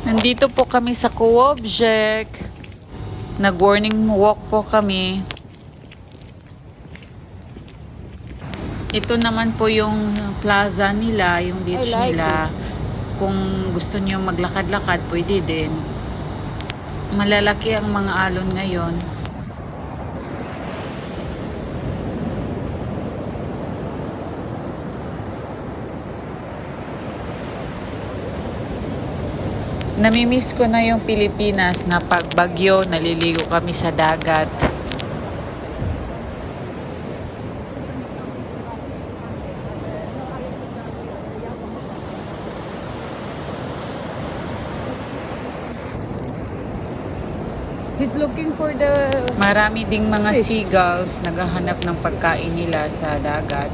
Nandito po kami sa Co-Object. Nag-morning walk po kami. Ito naman po yung plaza nila, yung beach nila. Kung gusto niyo maglakad-lakad, pwede din. Malalaki ang mga alon ngayon. Namimiss ko na yung Pilipinas na pag bagyo, naliligo kami sa dagat. He's looking for the... Marami ding mga seagulls naghahanap ng pagkain nila sa dagat.